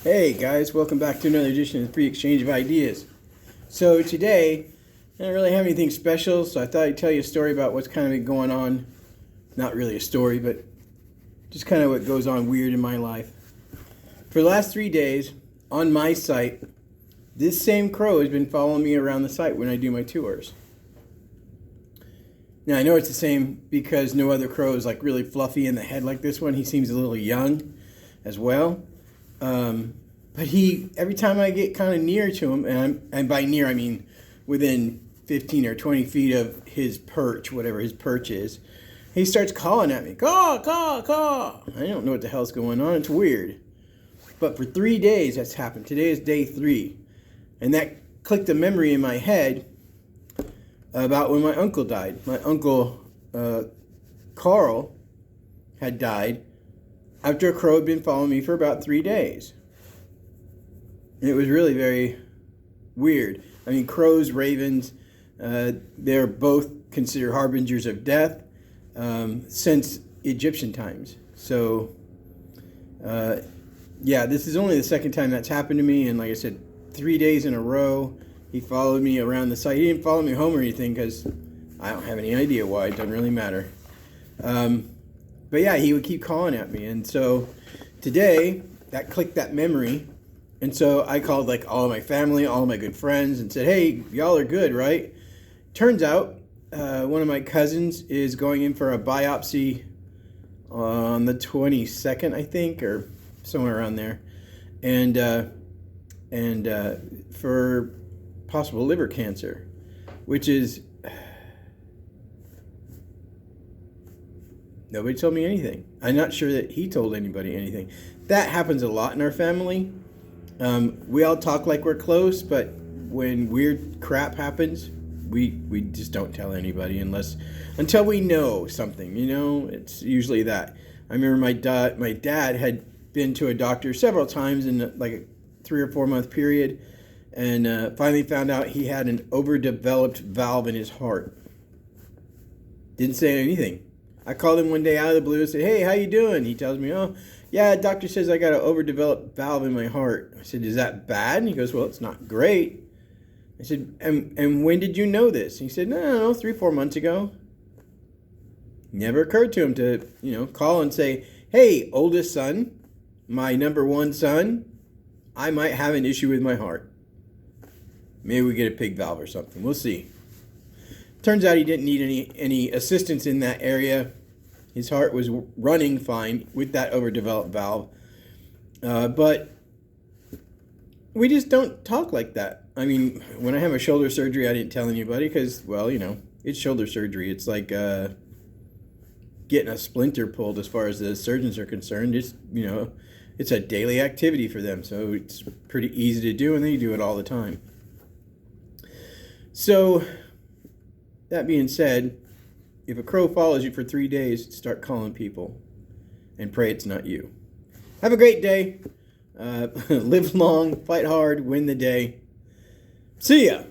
Hey guys, welcome back to another edition of the Free Exchange of Ideas. So today, I don't really have anything special, so I thought I'd tell you a story about what's kind of been going on. Not really a story, but just kind of what goes on weird in my life. For the last 3 days, on my site, this same crow has been following me around the site when I do my tours. Now I know it's the same because no other crow is like really fluffy in the head like this one. He seems a little young as well. But every time I get kind of near to him, and by near I mean within 15 or 20 feet of his perch, whatever his perch is, he starts calling at me, caw, caw, caw. I don't know what the hell's going on. It's weird. But for 3 days that's happened. Today is day 3. And that clicked a memory in my head about when my uncle died. My uncle, Carl, had died after a crow had been following me for about 3 days. And it was really very weird. I mean, crows, ravens, they're both considered harbingers of death since Egyptian times. So, yeah, this is only the second time that's happened to me. And like I said, 3 days in a row, he followed me around the site. He didn't follow me home or anything because I don't have any idea why. It doesn't really matter. But yeah, he would keep calling at me. And so today, that clicked that memory. And so I called like all of my family, all of my good friends, and said, hey, y'all are good, right? Turns out one of my cousins is going in for a biopsy on the 22nd, I think, or somewhere around there. And for possible liver cancer, which is... Nobody told me anything. I'm not sure that he told anybody anything. That happens a lot in our family. We all talk like we're close, but when weird crap happens, we just don't tell anybody until we know something. You know, it's usually that. I remember my dad had been to a doctor several times in like a 3 or 4 month period, and finally found out he had an overdeveloped valve in his heart. Didn't say anything. I called him one day out of the blue and said, hey, how you doing? He tells me, oh, yeah, doctor says I got an overdeveloped valve in my heart. I said, is that bad? And he goes, well, it's not great. I said, and when did you know this? He said, no, 3 or 4 months ago. Never occurred to him to, call and say, hey, oldest son, my number 1 son, I might have an issue with my heart. Maybe we get a pig valve or something. We'll see. Turns out he didn't need any assistance in that area. His heart was running fine with that overdeveloped valve. But we just don't talk like that. I mean, when I had my shoulder surgery, I didn't tell anybody because, well, it's shoulder surgery. It's like getting a splinter pulled as far as the surgeons are concerned. It's a daily activity for them. So it's pretty easy to do, and they do it all the time. So... that being said, if a crow follows you for 3 days, start calling people and pray it's not you. Have a great day. Live long, fight hard, win the day. See ya.